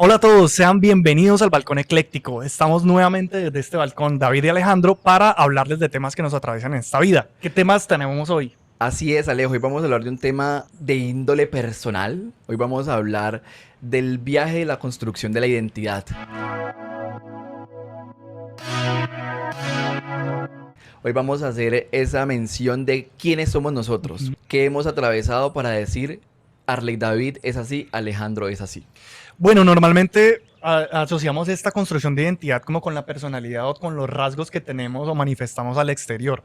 Hola a todos, sean bienvenidos al Balcón Ecléctico. Estamos nuevamente desde este balcón, David y Alejandro, para hablarles de temas que nos atraviesan en esta vida. ¿Qué temas tenemos hoy? Así es, Alejo. Hoy vamos a hablar de un tema de índole personal. Hoy vamos a hablar del viaje de la construcción de la identidad. Hoy vamos a hacer esa mención de quiénes somos nosotros, qué hemos atravesado para decir Arley David es así, Alejandro es así. Bueno, normalmente asociamos esta construcción de identidad como con la personalidad o con los rasgos que tenemos o manifestamos al exterior.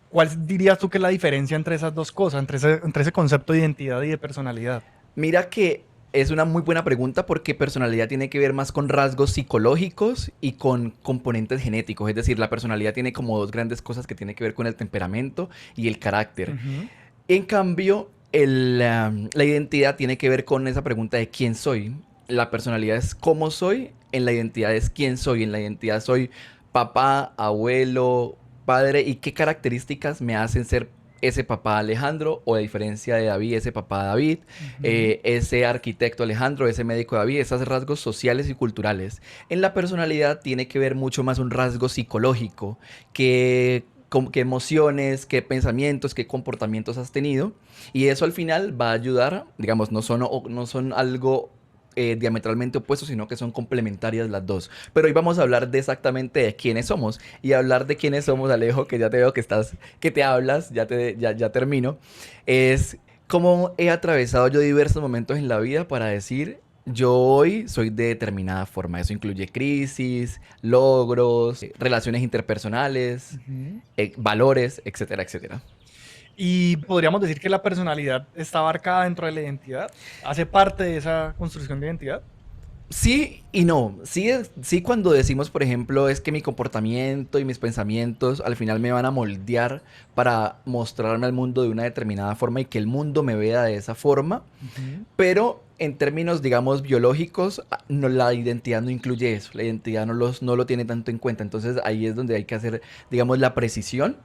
¿Cuál dirías tú que es la diferencia entre esas dos cosas, entre ese concepto de identidad y de personalidad? Mira que es una muy buena pregunta porque personalidad tiene que ver más con rasgos psicológicos y con componentes genéticos. Es decir, la personalidad tiene como dos grandes cosas que tienen que ver con el temperamento y el carácter. Ujú. En cambio, la identidad tiene que ver con esa pregunta de quién soy. La personalidad es cómo soy, en la identidad es quién soy. En la identidad soy papá, abuelo, padre y qué características me hacen ser ese papá Alejandro o a diferencia de David, ese papá David, Ujú. ese arquitecto Alejandro, ese médico David, esos rasgos sociales y culturales. En la personalidad tiene que ver mucho más un rasgo psicológico, qué emociones, qué pensamientos, qué comportamientos has tenido. Y eso al final va a ayudar, digamos, no son algo diametralmente opuestos, sino que son complementarias las dos. Pero hoy vamos a hablar de exactamente de quiénes somos. Y hablar de quiénes somos, Alejo, que ya te veo que estás, que te hablas, ya termino, es cómo he atravesado yo diversos momentos en la vida para decir, yo hoy soy de determinada forma. Eso incluye crisis, logros, relaciones interpersonales, Ujú. valores, etcétera, etcétera. Y podríamos decir que la personalidad está abarcada dentro de la identidad, hace parte de esa construcción de identidad. Sí y no. Sí, sí cuando decimos, por ejemplo, es que mi comportamiento y mis pensamientos al final me van a moldear para mostrarme al mundo de una determinada forma y que el mundo me vea de esa forma. Ujú. Pero en términos, digamos, biológicos, no, la identidad no incluye eso. La identidad no lo tiene tanto en cuenta. Entonces ahí es donde hay que hacer, digamos, la precisión.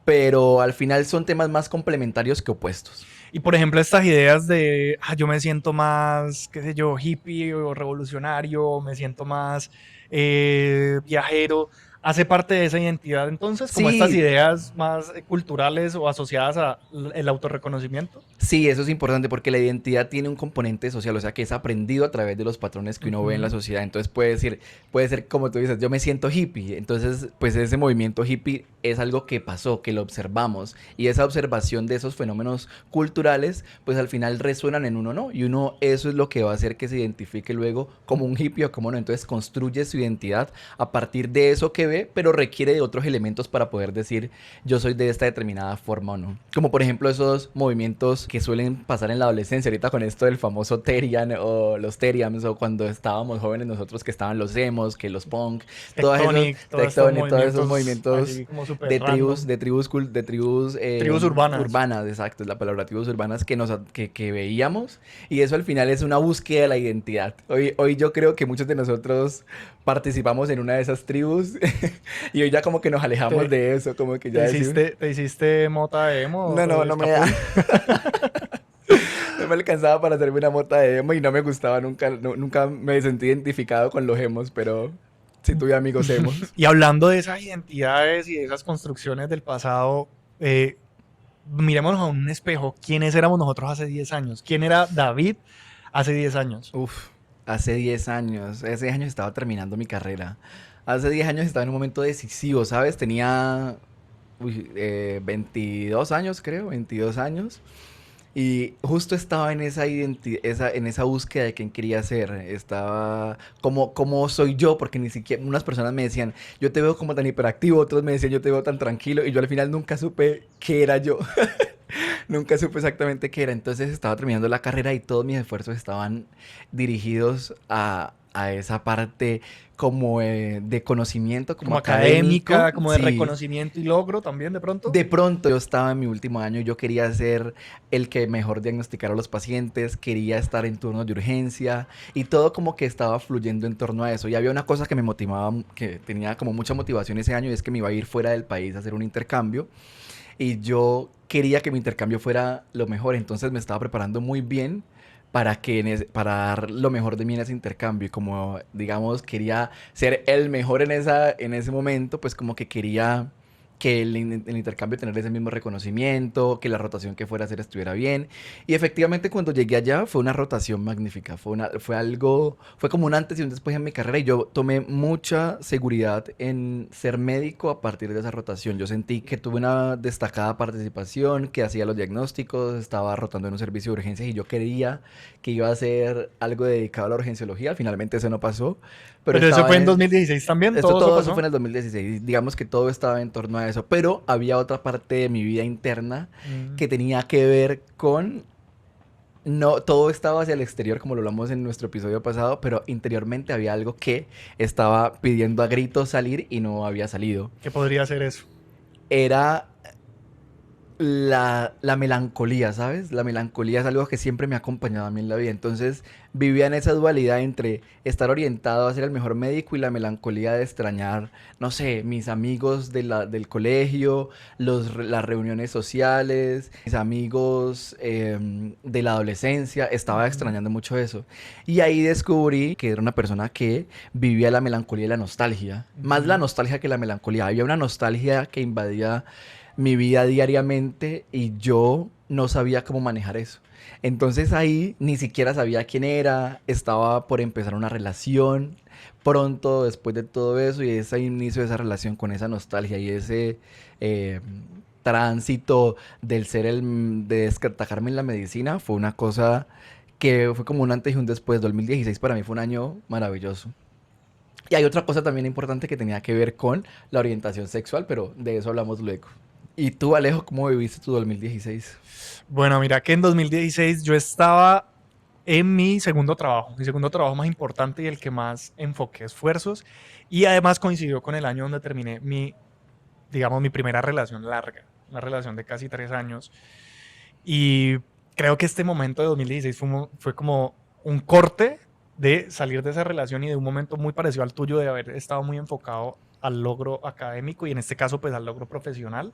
Pero al final son temas más complementarios que opuestos. Y por ejemplo, estas ideas de yo me siento más, qué sé yo, hippie o revolucionario, me siento más viajero, hace parte de esa identidad entonces, como estas Sí, ideas más culturales o asociadas al autorreconocimiento. sí, eso es importante porque la identidad tiene un componente social, o sea que es aprendido a través de los patrones que uno ve en la Ujú. sociedad. Entonces puede ser como tú dices, yo me siento hippie. Entonces, pues ese movimiento hippie es algo que pasó, que lo observamos. Y esa observación de esos fenómenos culturales, pues al final resuenan en uno, ¿no? Y uno, eso es lo que va a hacer que se identifique luego como un hippie o como no. Entonces construye su identidad a partir de eso que ve, pero requiere de otros elementos para poder decir yo soy de esta determinada forma o no. Como por ejemplo esos movimientos que suelen pasar en la adolescencia, ahorita con esto del famoso Terian o los Teriams, o cuando estábamos jóvenes nosotros que estaban los emos, que los punk, todos esos Tectonic, todos estos tectonic, todos esos movimientos movimientos así como súper random, de tribus tribus urbanas. urbanas, exacto, es la palabra tribus urbanas que veíamos y eso al final es una búsqueda de la identidad. Hoy yo creo que muchos de nosotros participamos en una de esas tribus y hoy ya como que nos alejamos ¿Te, de eso, como que ya decimos, te hiciste mota de emo no, o no, de no me da. Scapul? No me alcanzaba para hacerme una mota de emo y no me gustaba nunca, nunca me sentí identificado con los emos, pero sí tuve amigos emos. Y hablando de esas identidades y de esas construcciones del pasado, mirémonos a un espejo. ¿Quiénes éramos nosotros hace 10 años? ¿Quién era David hace 10 años? Uf, hace 10 años estaba terminando mi carrera. Hace 10 años estaba en un momento decisivo, ¿sabes? Tenía 22 años, creo, 22 años. Y justo estaba en en esa búsqueda de quién quería ser. Estaba como soy yo, porque ni siquiera unas personas me decían, yo te veo como tan hiperactivo, otros me decían, yo te veo tan tranquilo, y yo al final nunca supe qué era yo. Nunca supe exactamente qué era. Entonces estaba terminando la carrera y todos mis esfuerzos estaban dirigidos a esa parte como de conocimiento, como Como académico. académica, como de Sí, reconocimiento y logro también de pronto. de pronto yo estaba en mi último año y yo quería ser el que mejor diagnosticara a los pacientes, quería estar en turnos de urgencia y todo como que estaba fluyendo en torno a eso. Y había una cosa que me motivaba, que tenía como mucha motivación ese año y es que me iba a ir fuera del país a hacer un intercambio y yo quería que mi intercambio fuera lo mejor, entonces me estaba preparando muy bien para dar lo mejor de mí en ese intercambio. Y como, digamos, quería ser el mejor en ese momento, pues como que quería que el intercambio tener ese mismo reconocimiento, que la rotación que fuera a hacer estuviera bien. Y efectivamente cuando llegué allá fue una rotación magnífica, fue como un antes y un después en mi carrera y yo tomé mucha seguridad en ser médico a partir de esa rotación. Yo sentí que tuve una destacada participación, que hacía los diagnósticos, estaba rotando en un servicio de urgencias y yo quería que iba a hacer algo dedicado a la urgenciología. Finalmente eso no pasó, pero Pero eso estaba fue en en, 2016 también, esto todo eso todo eso fue pasó. en el 2016. Digamos que todo estaba en torno a eso. Pero había otra parte de mi vida interna Mm. que tenía que ver con... No, todo estaba hacia el exterior, como lo hablamos en nuestro episodio pasado, pero interiormente había algo que estaba pidiendo a gritos salir y no había salido. ¿Qué podría ser eso? Era la melancolía, ¿sabes? La melancolía es algo que siempre me ha acompañado a mí en la vida. Entonces vivía en esa dualidad entre estar orientado a ser el mejor médico y la melancolía de extrañar, no sé, mis amigos del colegio, las reuniones sociales, mis amigos de la adolescencia. Estaba Ujú. extrañando mucho eso. Y ahí descubrí que era una persona que vivía la melancolía y la nostalgia. Más la Ujú. nostalgia que la melancolía. Había una nostalgia que invadía mi vida diariamente y yo no sabía cómo manejar eso. Entonces ahí ni siquiera sabía quién era, estaba por empezar una relación pronto después de todo eso y ese inicio de esa relación con esa nostalgia y ese eh, tránsito de destacarme en la medicina fue una cosa que fue como un antes y un después. 2016 para mí fue un año maravilloso. Y hay otra cosa también importante que tenía que ver con la orientación sexual, pero de eso hablamos luego. ¿Y tú, Alejo, cómo viviste tu 2016? Bueno, mira que en 2016 yo estaba en mi segundo trabajo más importante y el que más enfoqué esfuerzos. Y además coincidió con el año donde terminé digamos, mi primera relación larga, una relación de casi 3 años. Y creo que este momento de 2016 fue como un corte de salir de esa relación y de un momento muy parecido al tuyo de haber estado muy enfocado al logro académico y en este caso pues al logro profesional.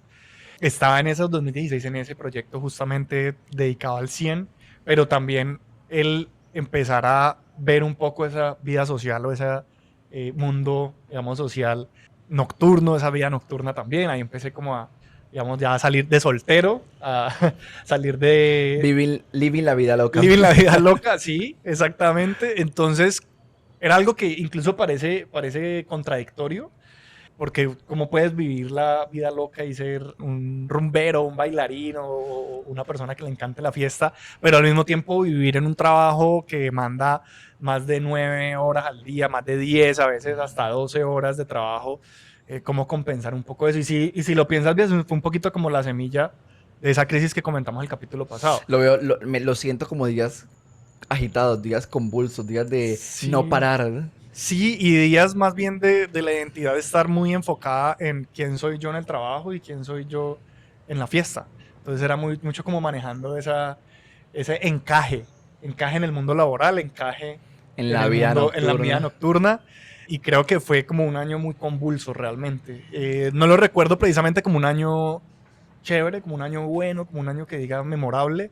Estaba en esos 2016 en ese proyecto justamente dedicado al 100, pero también el empezar a ver un poco esa vida social o ese mundo, digamos, social nocturno, esa vida nocturna también. Ahí empecé como a, digamos, ya a salir de soltero, a salir de Living la vida loca. living la vida loca, sí, exactamente. Entonces, era algo que incluso parece contradictorio, porque cómo puedes vivir la vida loca y ser un rumbero, un bailarín o una persona que le encante la fiesta, pero al mismo tiempo vivir en un trabajo que manda más de 9 horas al día, más de 10, a veces hasta 12 horas de trabajo, cómo compensar un poco eso. Y si lo piensas bien, fue un poquito como la semilla de esa crisis que comentamos el capítulo pasado. Lo siento como días agitados, días convulsos, días de no Sí, parar. sí, y días más bien de la identidad de estar muy enfocada en quién soy yo en el trabajo y quién soy yo en la fiesta. Entonces era mucho como manejando ese encaje en el mundo laboral, encaje En en la el vida mundo, en la vida nocturna. nocturna. Y creo que fue como un año muy convulso realmente. No lo recuerdo precisamente como un año chévere, como un año bueno, como un año que diga memorable,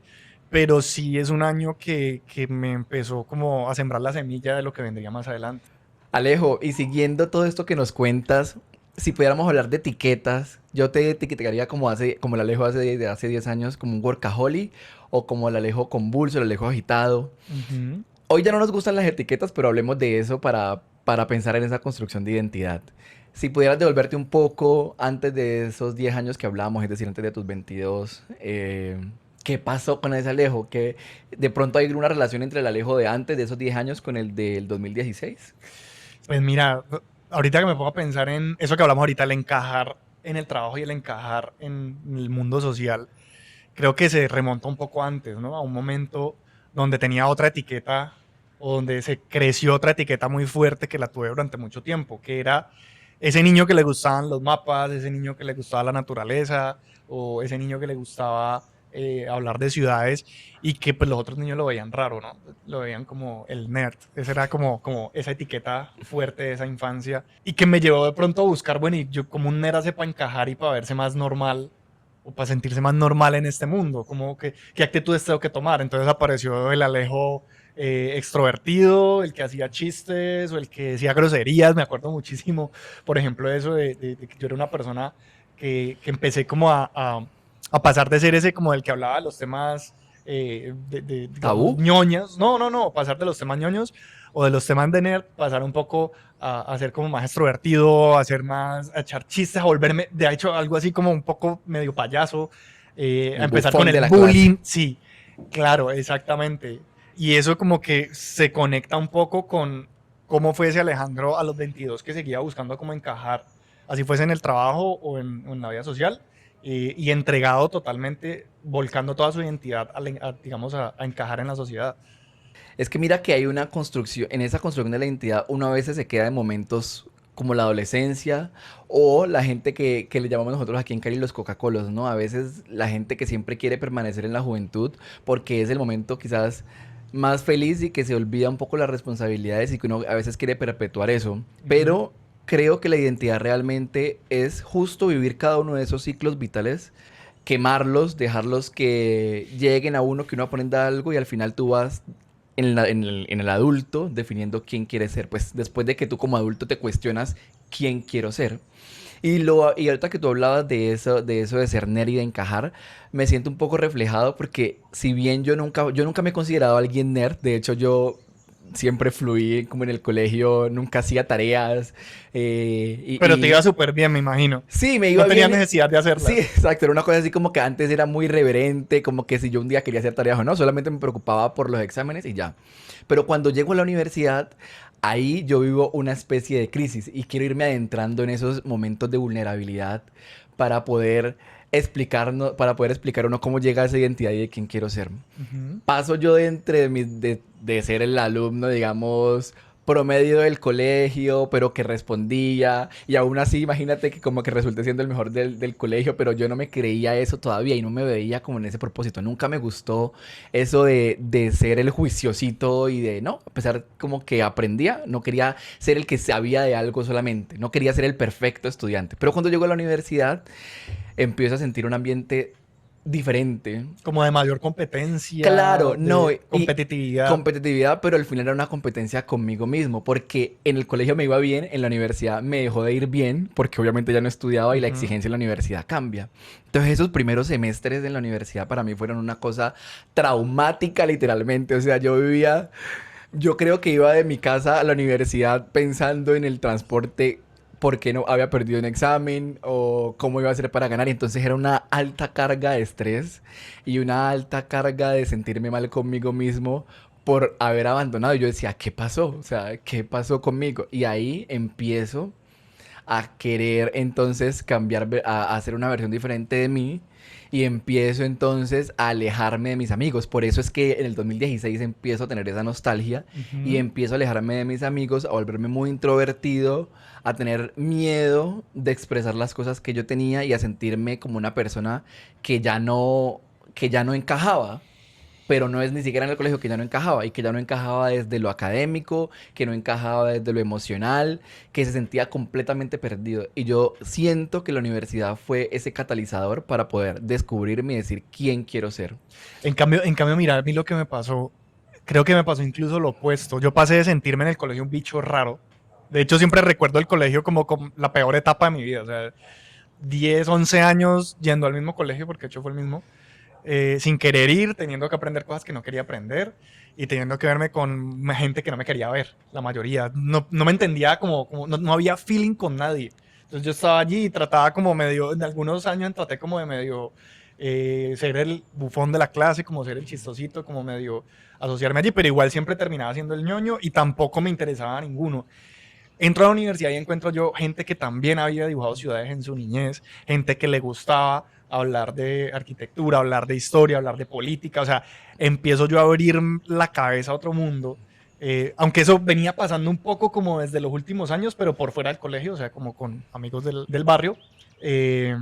pero sí es un año que me empezó como a sembrar la semilla de lo que vendría más adelante. Alejo, y siguiendo todo esto que nos cuentas, si pudiéramos hablar de etiquetas, yo te etiquetaría como el Alejo de hace 10 años, como un workaholic, o como el Alejo convulso, el Alejo agitado. Ujú. Hoy ya no nos gustan las etiquetas, pero hablemos de eso para pensar en esa construcción de identidad. Si pudieras devolverte un poco antes de esos 10 años que hablábamos, es decir, antes de tus 22, ¿qué pasó con ese Alejo? ¿Que de pronto hay una relación entre el Alejo de antes de esos 10 años con el del 2016? Pues mira, ahorita que me pongo a pensar en eso que hablamos ahorita, el encajar en el trabajo y el encajar en el mundo social, creo que se remonta un poco antes, ¿no? A un momento donde tenía otra etiqueta o donde se creció otra etiqueta muy fuerte que la tuve durante mucho tiempo, que era ese niño que le gustaban los mapas, ese niño que le gustaba la naturaleza o ese niño que le gustaba hablar de ciudades y que pues los otros niños lo veían raro, ¿no? Lo veían como el nerd. Esa era como esa etiqueta fuerte de esa infancia y que me llevó de pronto a buscar, bueno, y yo como un nerd hace para encajar y para verse más normal para sentirse más normal en este mundo, como que qué actitudes tengo que tomar. Entonces apareció el Alejo extrovertido, el que hacía chistes o el que decía groserías, me acuerdo muchísimo, por ejemplo, eso de que yo era una persona que empecé como a pasar de ser ese como el que hablaba de los temas, digamos, ¿Tabú? ñoñas, no, pasar de los temas ñoños o de los temas de nerd, pasar un poco a ser como más extrovertido, a ser más, a echar chistes, a volverme, de hecho, algo así como un poco medio payaso, a El empezar con bufón el de la clase. bullying, sí, claro, exactamente. Y eso como que se conecta un poco con cómo fue ese Alejandro a los 22 que seguía buscando cómo encajar, así fuese en el trabajo o en la vida social, y entregado totalmente, volcando toda su identidad digamos, a encajar en la sociedad. Es que mira que hay una construcción, en esa construcción de la identidad, uno a veces se queda en momentos como la adolescencia o la gente que le llamamos nosotros aquí en Cali los Coca-Colos, ¿no? A veces la gente que siempre quiere permanecer en la juventud porque es el momento quizás más feliz y que se olvida un poco las responsabilidades y que uno a veces quiere perpetuar eso. Ujú. Pero creo que la identidad realmente es justo vivir cada uno de esos ciclos vitales, quemarlos, dejarlos que lleguen a uno, que uno aprenda algo y al final tú vas en el adulto definiendo quién quieres ser. Pues después de que tú como adulto te cuestionas quién quiero ser. Y ahorita que tú hablabas de eso de ser nerd y de encajar, me siento un poco reflejado porque si bien yo nunca me he considerado alguien nerd, de hecho yo siempre fluí como en el colegio, nunca hacía tareas, Pero te iba y súper bien, me imagino. sí, me No iba tenía bien. necesidad de Sí, hacerlas. exacto. Era una cosa así como que antes era muy reverente, como que si yo un día quería hacer tareas o no, solamente me preocupaba por los exámenes y ya. Pero cuando llego a la universidad, ahí yo vivo una especie de crisis y quiero irme adentrando en esos momentos de vulnerabilidad para poder para poder explicar uno cómo llega a esa identidad y de quién quiero ser. Ujú. Paso yo de entre de ser el alumno, digamos, promedio del colegio, pero que respondía, y aún así, imagínate que como que resulté siendo el mejor del colegio, pero yo no me creía eso todavía y no me veía como en ese propósito. Nunca me gustó eso de ser el juiciosito y de, no, a pesar como que aprendía, no quería ser el que sabía de algo solamente, no quería ser el perfecto estudiante. Pero cuando llego a la universidad, empiezo a sentir un ambiente diferente. Como de mayor Claro, competencia, no, de y competitividad. competitividad, pero al final era una competencia conmigo mismo, porque en el colegio me iba bien, en la universidad me dejó de ir bien, porque obviamente ya no estudiaba y la Ujú. exigencia en la universidad cambia. Entonces esos primeros semestres en la universidad para mí fueron una cosa traumática literalmente, o sea, yo creo que iba de mi casa a la universidad pensando en el transporte porque no había perdido un examen o cómo iba a ser para ganar. Y entonces era una alta carga de estrés y una alta carga de sentirme mal conmigo mismo por haber abandonado. Y yo decía, ¿qué pasó? O sea, ¿qué pasó conmigo? Y ahí empiezo a querer entonces cambiar, a hacer una versión diferente de mí y empiezo entonces a alejarme de mis amigos. Por eso es que en el 2016 empiezo a tener esa nostalgia y Ujú. empiezo a alejarme de mis amigos, a volverme muy introvertido, a tener miedo de expresar las cosas que yo tenía y a sentirme como una persona que ya no encajaba, pero no es ni siquiera en el colegio, que ya no encajaba, y que ya no encajaba desde lo académico, que no encajaba desde lo emocional, que se sentía completamente perdido. Y yo siento que la universidad fue ese catalizador para poder descubrirme y decir quién quiero ser. En cambio, mira, a mí lo que me pasó, creo que me pasó incluso lo opuesto. Yo pasé de sentirme en el colegio un bicho raro. De hecho, siempre recuerdo el colegio como la peor etapa de mi vida. O sea, 10, 11 años yendo al mismo colegio, porque de hecho fue el mismo, sin querer ir, teniendo que aprender cosas que no quería aprender y teniendo que verme con gente que no me quería ver, la mayoría. No me entendía no había feeling con nadie. Entonces yo estaba allí y trataba como medio, en algunos años traté como de medio ser el bufón de la clase, como ser el chistosito, como medio asociarme allí, pero igual siempre terminaba siendo el ñoño y tampoco me interesaba a ninguno. Entro a la universidad y encuentro yo gente que también había dibujado ciudades en su niñez, gente que le gustaba hablar de arquitectura, hablar de historia, hablar de política, o sea, empiezo yo a abrir la cabeza a otro mundo, aunque eso venía pasando un poco como desde los últimos años, pero por fuera del colegio, o sea, como con amigos del barrio. eh,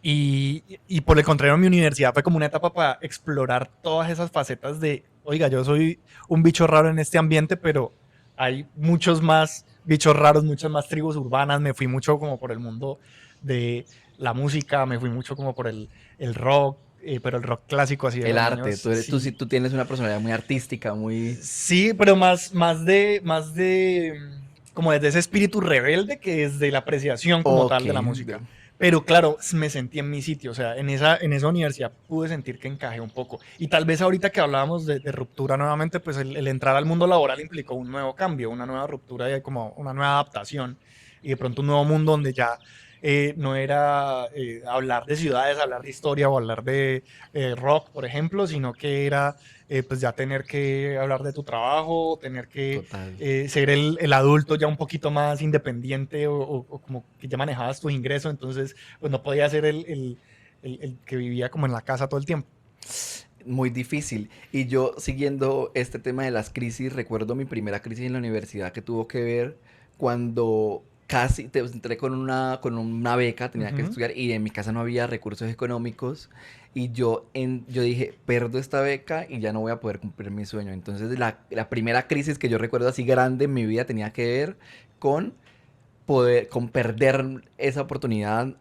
y por el contrario, mi universidad fue como una etapa para explorar todas esas facetas de, oiga, yo soy un bicho raro en este ambiente, pero hay muchos más bichos raros, muchas más tribus urbanas. Me fui mucho como por el mundo de la música, me fui mucho como por el rock, pero el rock clásico así de El los arte, años, tú sí sí. tú tienes una personalidad muy artística, muy... Sí, pero como desde ese espíritu rebelde que desde la apreciación como Ok. tal de la música. Pero claro, me sentí en mi sitio, o sea, en esa universidad pude sentir que encajé un poco. Y tal vez ahorita que hablábamos de ruptura nuevamente, pues el entrar al mundo laboral implicó un nuevo cambio, una nueva ruptura y como una nueva adaptación. Y de pronto un nuevo mundo donde ya no era hablar de ciudades, hablar de historia o hablar de rock, por ejemplo, sino que era pues ya tener que hablar de tu trabajo, tener que Total. ser el adulto ya un poquito más independiente o como que ya manejabas tus ingresos, entonces pues no podía ser el que vivía como en la casa todo el tiempo. Muy difícil. Y yo, siguiendo este tema de las crisis, recuerdo mi primera crisis en la universidad que tuvo que ver cuando casi entré con una beca, tenía que Ujú. estudiar y en mi casa no había recursos económicos y yo dije, perdo esta beca y ya no voy a poder cumplir mi sueño. Entonces la primera crisis que yo recuerdo así grande en mi vida tenía que ver con con perder esa oportunidad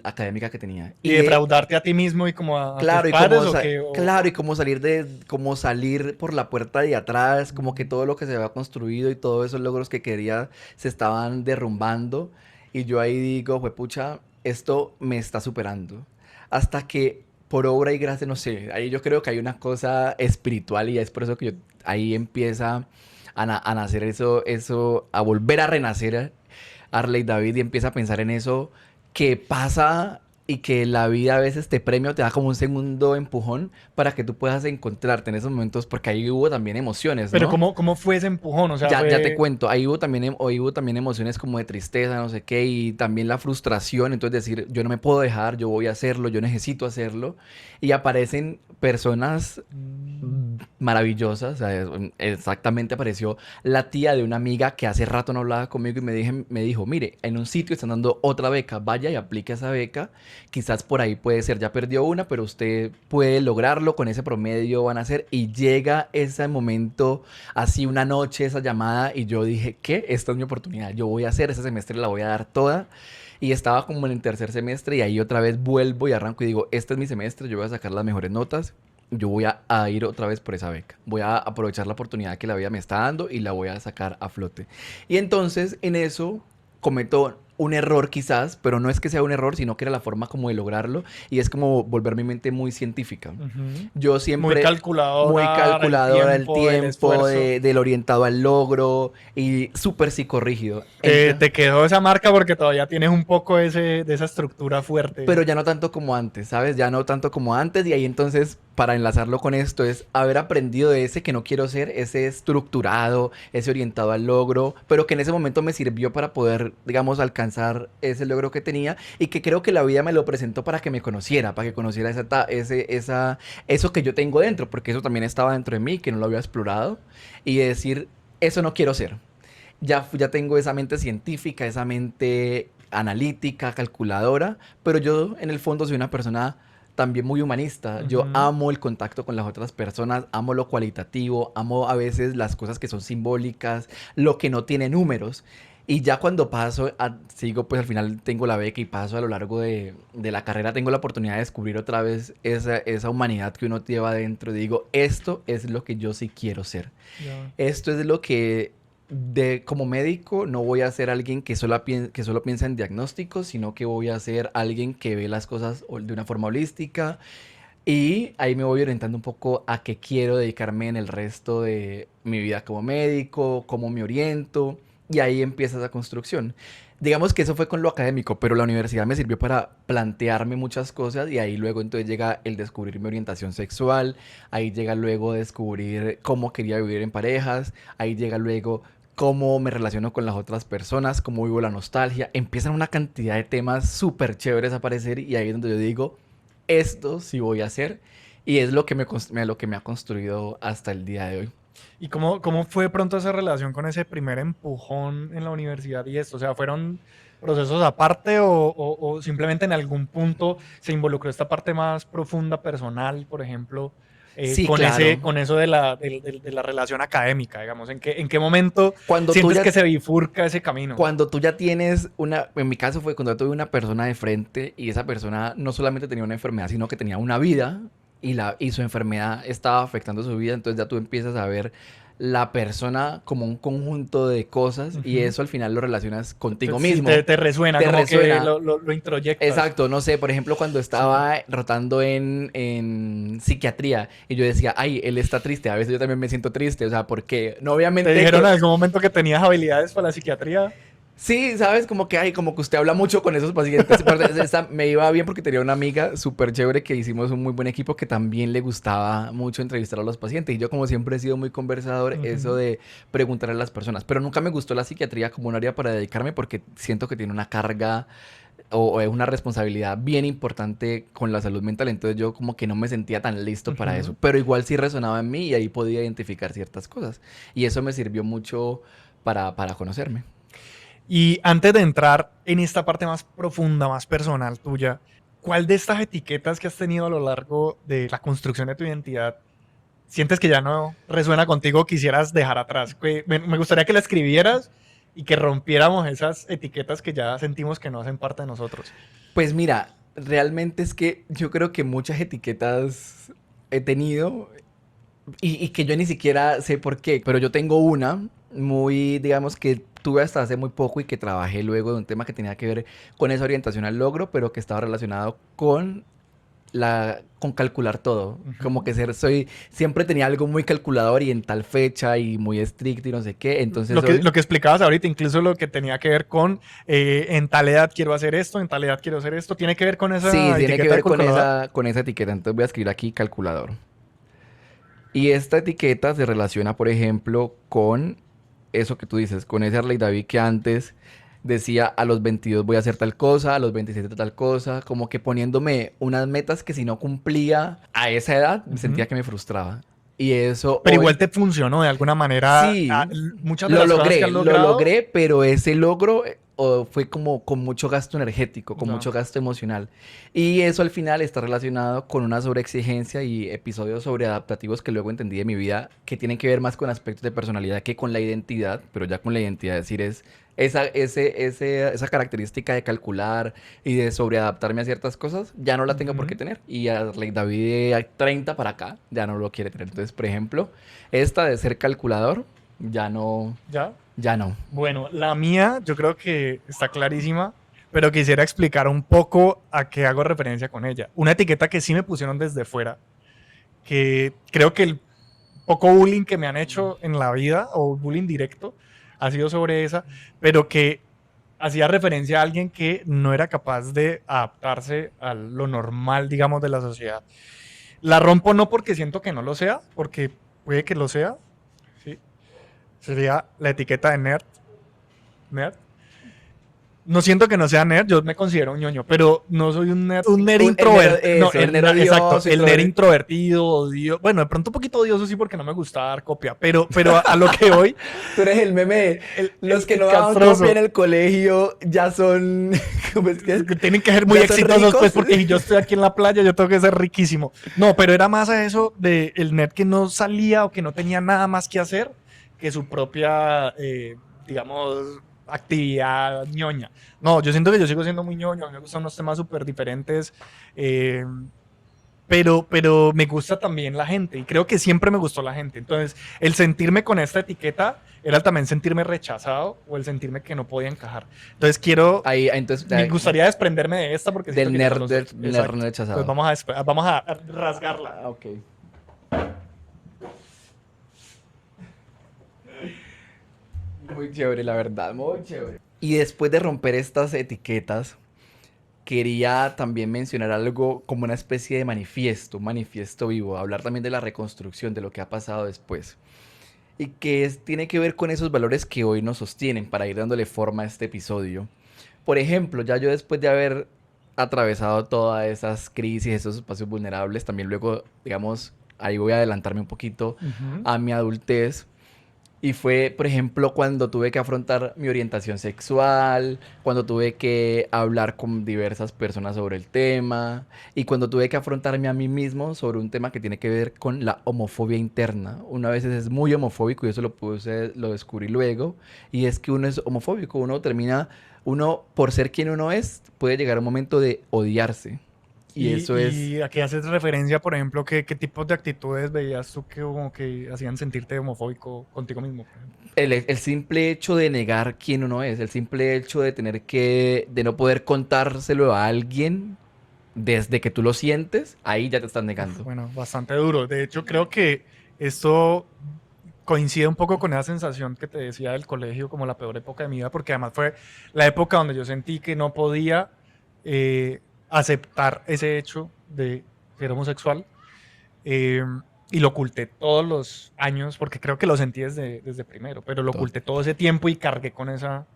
académica que tenía. Y Y de, defraudarte a ti mismo y como a tus claro, padres o que... claro, y cómo salir por la puerta de atrás, como que todo lo que se había construido y todos esos logros que quería se estaban derrumbando. Y yo ahí digo, pucha, esto me está superando. Hasta que por obra y gracia, no sé, ahí yo creo que hay una cosa espiritual y es por eso que ahí empieza a nacer eso, a volver a renacer Arley David y empieza a pensar en eso que pasa y que la vida a veces te premia o te da como un segundo empujón para que tú puedas encontrarte en esos momentos, porque ahí hubo también emociones, Pero ¿no? ¿cómo fue ese empujón? O sea, Ya te fue... cuento, ahí hubo también emociones como de tristeza, no sé qué, y también la frustración, entonces decir, yo no me puedo dejar, yo voy a hacerlo, yo necesito hacerlo, y aparecen personas maravillosas, o sea, exactamente apareció la tía de una amiga que hace rato no hablaba conmigo y me dijo, mire, en un sitio están dando otra beca, vaya y aplique esa beca, quizás por ahí puede ser, ya perdió una, pero usted puede lograrlo, con ese promedio van a hacer, y llega ese momento, así una noche, esa llamada, y yo dije, ¿qué? Esta es mi oportunidad, yo voy a hacer, ese semestre la voy a dar toda. Y estaba como en el tercer semestre y ahí otra vez vuelvo y arranco y digo, este es mi semestre, yo voy a sacar las mejores notas, yo voy a ir otra vez por esa beca. Voy a aprovechar la oportunidad que la vida me está dando y la voy a sacar a flote. Y entonces en eso cometo un error quizás, pero no es que sea un error, sino que era la forma como de lograrlo y es como volver mi mente muy científica. Ujú. Yo Muy siempre muy calculadora, el calculadora del tiempo, el tiempo, esfuerzo. del orientado al logro y súper psicorrígido. Entra, Te quedó esa marca porque todavía tienes un poco de esa estructura fuerte. pero ya no tanto como antes, ¿sabes? Ya no tanto como antes y ahí entonces, para enlazarlo con esto, es haber aprendido de ese que no quiero ser, ese estructurado, ese orientado al logro, pero que en ese momento me sirvió para poder, digamos, alcanzar ese logro que tenía y que creo que la vida me lo presentó para que me conociera, para que conociera eso que yo tengo dentro, porque eso también estaba dentro de mí, que no lo había explorado, y decir, eso no quiero ser. Ya tengo esa mente científica, esa mente analítica, calculadora, pero yo en el fondo soy una persona también muy humanista. Yo Ujú. amo el contacto con las otras personas, amo lo cualitativo, amo a veces las cosas que son simbólicas, lo que no tiene números. Y ya cuando sigo, pues al final tengo la beca y paso a lo largo de la carrera, tengo la oportunidad de descubrir otra vez esa humanidad que uno lleva adentro. Y digo, esto es lo que yo sí quiero ser. Ya. Esto es lo que como médico no voy a ser alguien que solo piensa en diagnósticos, sino que voy a ser alguien que ve las cosas de una forma holística y ahí me voy orientando un poco a qué quiero dedicarme en el resto de mi vida como médico, cómo me oriento y ahí empieza esa construcción. Digamos que eso fue con lo académico, pero la universidad me sirvió para plantearme muchas cosas y ahí luego entonces llega el descubrir mi orientación sexual, ahí llega luego descubrir cómo quería vivir en parejas, ahí llega luego cómo me relaciono con las otras personas, cómo vivo la nostalgia. Empiezan una cantidad de temas súper chéveres a aparecer y ahí es donde yo digo, esto sí voy a hacer y es lo que lo que me ha construido hasta el día de hoy. ¿Y cómo fue pronto esa relación con ese primer empujón en la universidad y esto? O sea, ¿fueron procesos aparte o simplemente en algún punto se involucró esta parte más profunda, personal, por ejemplo? Sí, con claro. con eso de de la relación académica, digamos? En qué momento Cuando tú sientes ya que se bifurca ese camino? Cuando tú ya tienes en mi caso fue cuando yo tuve una persona de frente y esa persona no solamente tenía una enfermedad, sino que tenía una vida y su enfermedad estaba afectando su vida, entonces ya tú empiezas a ver la persona como un conjunto de cosas y Ujú. eso al final lo relacionas contigo Sí, mismo, te resuena, te como que resuena. lo introyectas. Exacto, no sé, por ejemplo, cuando Sí. estaba rotando en psiquiatría y yo decía, ay, él está triste, a veces yo también me siento triste, o sea, porque no ¿Te obviamente dijeron en algún momento que tenías habilidades para la psiquiatría? sí, sabes, como que hay, como que usted habla mucho con esos pacientes. Aparte, me iba bien porque tenía una amiga súper chévere que hicimos un muy buen equipo que también le gustaba mucho entrevistar a los pacientes. Y yo, como siempre he sido muy conversador, eso Ujú. de preguntar a las personas. Pero nunca me gustó la psiquiatría como un área para dedicarme porque siento que tiene una carga o es una responsabilidad bien importante con la salud mental. Entonces yo como que no me sentía tan listo para eso. Ujú. Pero igual sí resonaba en mí y ahí podía identificar ciertas cosas. Y eso me sirvió mucho para conocerme. Y antes de entrar en esta parte más profunda, más personal tuya, ¿cuál de estas etiquetas que has tenido a lo largo de la construcción de tu identidad sientes que ya no resuena contigo, quisieras dejar atrás? Me gustaría que la escribieras y que rompiéramos esas etiquetas que ya sentimos que no hacen parte de nosotros. Pues mira, realmente es que yo creo que muchas etiquetas he tenido y que yo ni siquiera sé por qué, pero yo tengo una muy, digamos, que tuve hasta hace muy poco y que trabajé luego de un tema que tenía que ver con esa orientación al logro, pero que estaba relacionado con calcular todo. Como Ujú. que siempre tenía algo muy calculador y en tal fecha y muy estricto y no sé qué. Entonces Lo hoy, que explicabas ahorita, incluso lo que tenía que ver con en tal edad quiero hacer esto, en tal edad quiero hacer esto, tiene que ver con sí, esa tiene que etiqueta de ver calculador. con esa etiqueta. Entonces voy a escribir aquí calculador. Y esta etiqueta se relaciona, por ejemplo, con eso que tú dices, con ese Harley David que antes decía a los 22 voy a hacer tal cosa, a los 27 tal cosa, como que poniéndome unas metas que si no cumplía a esa edad Ujú. sentía que me frustraba. Y eso Pero igual hoy te funcionó de alguna manera. sí, Muchas de las cosas que has lo logrado, logré, pero ese logro fue como con mucho gasto energético, con ya. mucho gasto emocional. Y eso al final está relacionado con una sobreexigencia y episodios sobreadaptativos que luego entendí de mi vida, que tienen que ver más con aspectos de personalidad que con la identidad, pero ya con la identidad, es decir, es esa característica de calcular y de sobreadaptarme a ciertas cosas, ya no la tengo por qué Ujú. tener. Y a David de 30 para acá, ya no lo quiere tener. Entonces, por ejemplo, esta de ser calculador, ya no, ¿Ya? ya no. Bueno, la mía yo creo que está clarísima, pero quisiera explicar un poco a qué hago referencia con ella. Una etiqueta que sí me pusieron desde fuera, que creo que el poco bullying que me han hecho en la vida, o bullying directo, ha sido sobre esa, pero que hacía referencia a alguien que no era capaz de adaptarse a lo normal, digamos, de la sociedad. La rompo no porque siento que no lo sea, porque puede que lo sea, ¿sí? Sería la etiqueta de nerd. Nerd. No siento que no sea nerd, yo me considero un ñoño, pero no soy un nerd introvertido. No, Eso, el nerd exacto, odioso, el nerd introvertido, odio. Bueno, de pronto un poquito odioso sí porque no me gusta dar copia, pero a lo que voy, Tú eres el meme de los que el no daban copia en castroso. el colegio ya son, ¿cómo es que es? Que tienen que ser muy Ya son exitosos, pues, ricos. porque si yo estoy aquí en la playa, yo tengo que ser riquísimo. No, pero era más a eso de el nerd que no salía o que no tenía nada más que hacer que su propia, digamos, actividad ñoña. No, yo siento que yo sigo siendo muy ñoño, a mí me gustan unos temas súper diferentes, eh, pero me gusta también la gente y creo que siempre me gustó la gente. Entonces, el sentirme con esta etiqueta era también sentirme rechazado o el sentirme que no podía encajar. Entonces, Ahí, entonces, me gustaría desprenderme de esta porque siento que ya no lo soy. del nerd Exacto. Entonces, rechazado. vamos a rasgarla. Ah, ok. Muy chévere, la verdad, muy chévere. Y después de romper estas etiquetas, quería también mencionar algo como una especie de manifiesto, un manifiesto vivo, hablar también de la reconstrucción, de lo que ha pasado después. Y que tiene que ver con esos valores que hoy nos sostienen para ir dándole forma a este episodio. Por ejemplo, ya yo después de haber atravesado todas esas crisis, esos espacios vulnerables, también luego, digamos, ahí voy a adelantarme un poquito Ujú. a mi adultez. Y fue, por ejemplo, cuando tuve que afrontar mi orientación sexual, cuando tuve que hablar con diversas personas sobre el tema y cuando tuve que afrontarme a mí mismo sobre un tema que tiene que ver con la homofobia interna. Uno a veces es muy homofóbico y eso lo descubrí luego. Y es que uno es homofóbico, uno por ser quien uno es, puede llegar a un momento de odiarse. Y eso es Y a qué haces referencia, por ejemplo, qué tipos de actitudes veías tú que como que hacían sentirte homofóbico contigo mismo, por ejemplo? el simple hecho de negar quién uno es, el simple hecho de de no poder contárselo a alguien desde que tú lo sientes, ahí ya te estás Uf, negando. bueno, bastante duro. De hecho, creo que esto coincide un poco con esa sensación que te decía del colegio como la peor época de mi vida, porque además fue la época donde yo sentí que no podía eh, aceptar ese hecho de ser homosexual. eh, y lo oculté todos los años, porque creo que lo sentí desde primero, pero lo To- oculté todo ese tiempo y cargué con esa,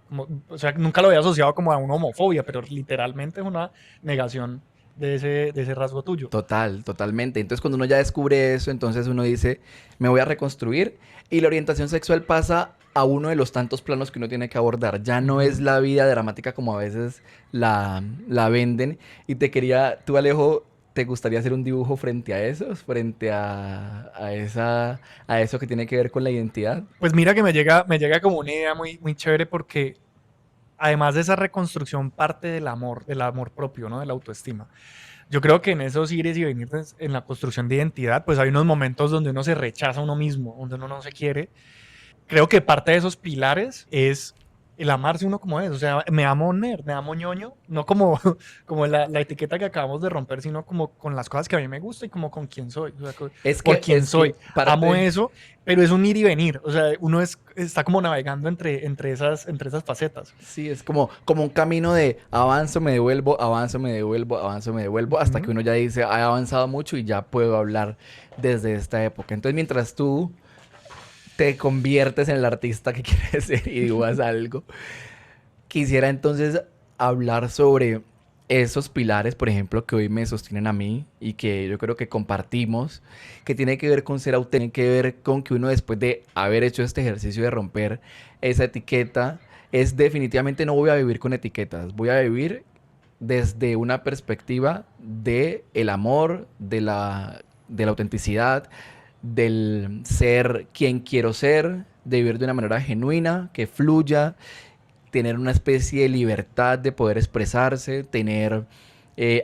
o sea, nunca lo había asociado como a una homofobia, pero literalmente es una negación de ese rasgo tuyo. Totalmente. Entonces cuando uno ya descubre eso, entonces uno dice, me voy a reconstruir y la orientación sexual pasa a uno de los tantos planos que uno tiene que abordar. Ya no es Ujú. la vida dramática como a veces la venden. Y tú Alejo, ¿te gustaría hacer un dibujo frente a eso? Frente a eso que tiene que ver con la identidad. Pues mira que me llega como una idea muy, muy chévere porque además de esa reconstrucción parte del amor propio, ¿no? De la autoestima. Yo creo que en esos ires y venires, en la construcción de identidad, pues hay unos momentos donde uno se rechaza a uno mismo, donde uno no se quiere. Creo que parte de esos pilares es el amarse uno como es. O sea, me amo nerd, me amo ñoño, no como, como la etiqueta que acabamos de romper, sino como con las cosas que a mí me gusta y como con quién soy. O sea, por quién Es soy. que Amo parte... eso, pero es un ir y venir. O sea, uno está como navegando entre esas facetas. Sí, es como un camino de avanzo, me devuelvo, avanzo, me devuelvo, avanzo, me devuelvo, hasta que Ujú. uno ya dice, he avanzado mucho y ya puedo hablar desde esta época. Entonces, mientras tú te conviertes en el artista que quieres ser y dibujas algo, quisiera entonces hablar sobre esos pilares, por ejemplo, que hoy me sostienen a mí y que yo creo que compartimos, que tiene que ver con ser auténtico, tiene que ver con que uno después de haber hecho este ejercicio de romper esa etiqueta, es definitivamente no voy a vivir con etiquetas, voy a vivir desde una perspectiva de el amor, de la autenticidad, del ser quien quiero ser, de vivir de una manera genuina, que fluya, tener una especie de libertad de poder expresarse, tener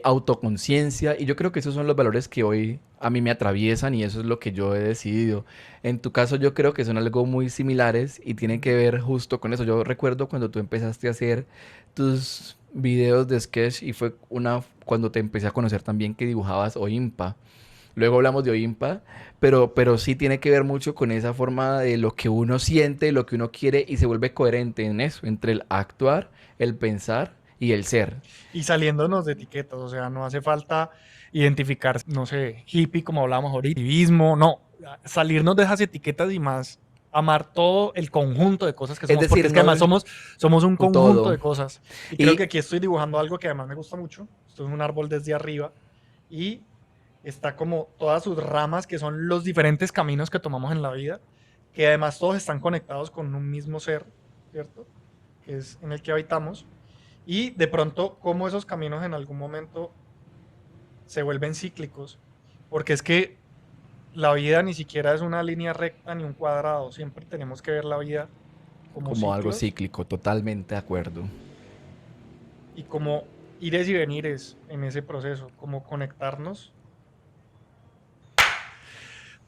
autoconciencia. Y yo creo que esos son los valores que hoy a mí me atraviesan y eso es lo que yo he decidido. En tu caso yo creo que son algo muy similares y tienen que ver justo con eso. Yo recuerdo cuando tú empezaste a hacer tus videos de sketch y fue cuando te empecé a conocer también que dibujabas Oimpa. Luego hablamos de Oimpa, pero sí tiene que ver mucho con esa forma de lo que uno siente, lo que uno quiere y se vuelve coherente en eso, entre el actuar, el pensar y el ser. Y saliéndonos de etiquetas, o sea, no hace falta identificar, no sé, hippie como hablábamos ahorita, activismo, no, salirnos de esas etiquetas y más amar todo el conjunto de cosas que Es somos, porque decir, es que no además somos un un conjunto todo. de cosas. Y creo que Y aquí estoy dibujando algo que además me gusta mucho. Esto es un árbol desde arriba y está como todas sus ramas, que son los diferentes caminos que tomamos en la vida, que además todos están conectados con un mismo ser, ¿cierto? Que es en el que habitamos. Y de pronto, cómo esos caminos en algún momento se vuelven cíclicos, porque es que la vida ni siquiera es una línea recta ni un cuadrado, siempre tenemos que ver la vida como como algo ciclos cíclico, totalmente de acuerdo. y como ires y venires en ese proceso, como conectarnos.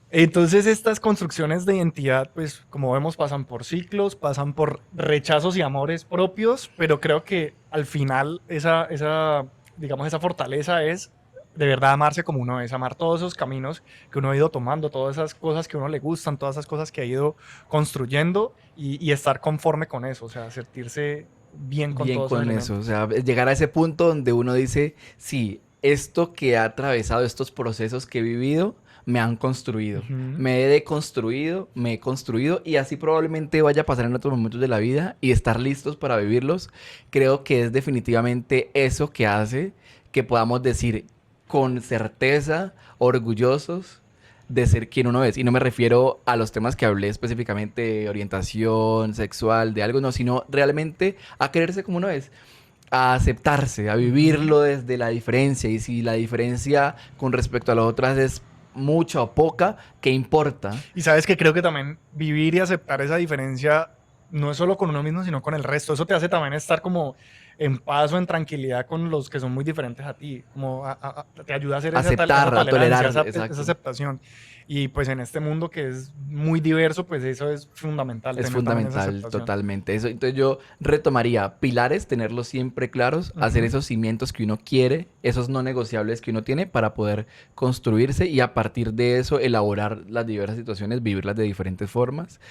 Entonces estas construcciones de identidad, pues como vemos, pasan por ciclos, pasan por rechazos y amores propios, pero creo que al final digamos, esa fortaleza es de verdad amarse como uno es, amar todos esos caminos que uno ha ido tomando, todas esas cosas que a uno le gustan, todas esas cosas que ha ido construyendo y estar conforme con eso, o sea, sentirse bien con Bien todos esos con eso, o elementos. sea, llegar a ese punto donde uno dice, sí, esto que ha atravesado, estos procesos que he vivido, me han construido. Ujú. Me he deconstruido, me he construido y así probablemente vaya a pasar en otros momentos de la vida y estar listos para vivirlos. Creo que es definitivamente eso que hace que podamos decir con certeza, orgullosos, de ser quien uno es. Y no me refiero a los temas que hablé específicamente, de orientación sexual, de algo, no, sino realmente a quererse como uno es, a aceptarse, a Ujú. vivirlo desde la diferencia. Y si la diferencia con respecto a las otras es mucha o poca, ¿qué importa? Y sabes que creo que también vivir y aceptar esa diferencia no es solo con uno mismo, sino con el resto. Eso te hace también estar como en paz o en tranquilidad con los que son muy diferentes a ti. Como te ayuda a hacer esa Aceptar, a tolerancia, tolerar, esa exacto. aceptación. Y pues en este mundo que es muy diverso, pues eso es fundamental, Es tener también esa fundamental, aceptación. totalmente. Eso, entonces yo retomaría pilares, tenerlos siempre claros, hacer Ujú. esos cimientos que uno quiere, esos no negociables que uno tiene para poder construirse y a partir de eso elaborar las diversas situaciones, vivirlas de diferentes formas.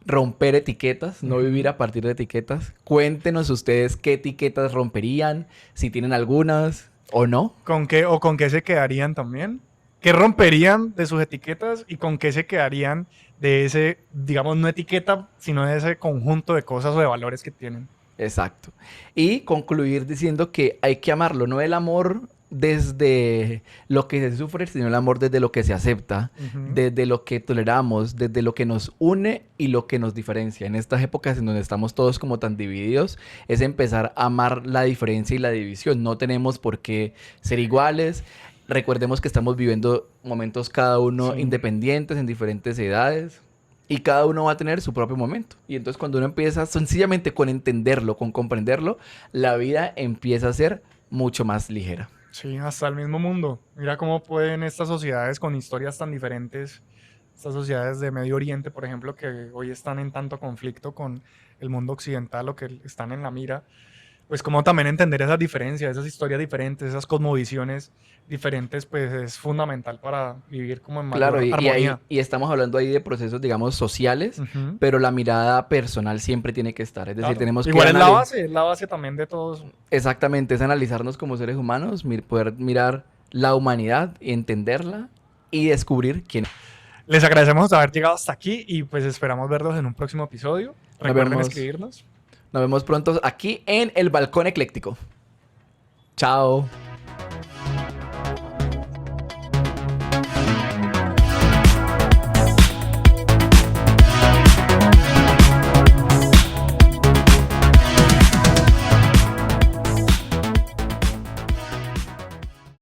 Romper etiquetas, no vivir Ujú. a partir de etiquetas. Cuéntenos ustedes qué etiquetas romperían, si tienen algunas o no. ¿Con qué se quedarían también? ¿Qué romperían de sus etiquetas y con qué se quedarían de ese, digamos, no etiqueta, sino de ese conjunto de cosas o de valores que tienen? Exacto. Y concluir diciendo que hay que amarlo, no el amor desde lo que se sufre, sino el amor desde lo que se acepta, Ujú. desde lo que toleramos, desde lo que nos une y lo que nos diferencia. En estas épocas en donde estamos todos como tan divididos, es empezar a amar la diferencia y la división. No tenemos por qué ser iguales. Recordemos que estamos viviendo momentos cada uno Sí. independientes en diferentes edades. Y cada uno va a tener su propio momento. Y entonces cuando uno empieza sencillamente con entenderlo, con comprenderlo, la vida empieza a ser mucho más ligera. Sí, hasta el mismo mundo. Mira cómo pueden estas sociedades con historias tan diferentes, estas sociedades de Medio Oriente, por ejemplo, que hoy están en tanto conflicto con el mundo occidental o que están en la mira, pues como también entender esas diferencias, esas historias diferentes, esas cosmovisiones diferentes, pues es fundamental para vivir como en Claro, mayor armonía. y estamos hablando ahí de procesos, digamos, sociales, Ujú. pero la mirada personal siempre tiene que estar. Es decir, Claro. tenemos que Igual analizar. es la base también de todos. Exactamente, es analizarnos como seres humanos, poder mirar la humanidad, entenderla y descubrir quién. Les agradecemos haber llegado hasta aquí y pues esperamos verlos en un próximo episodio. Nos Recuerden vemos, escribirnos. nos vemos pronto aquí en el Balcón Ecléctico. Chao.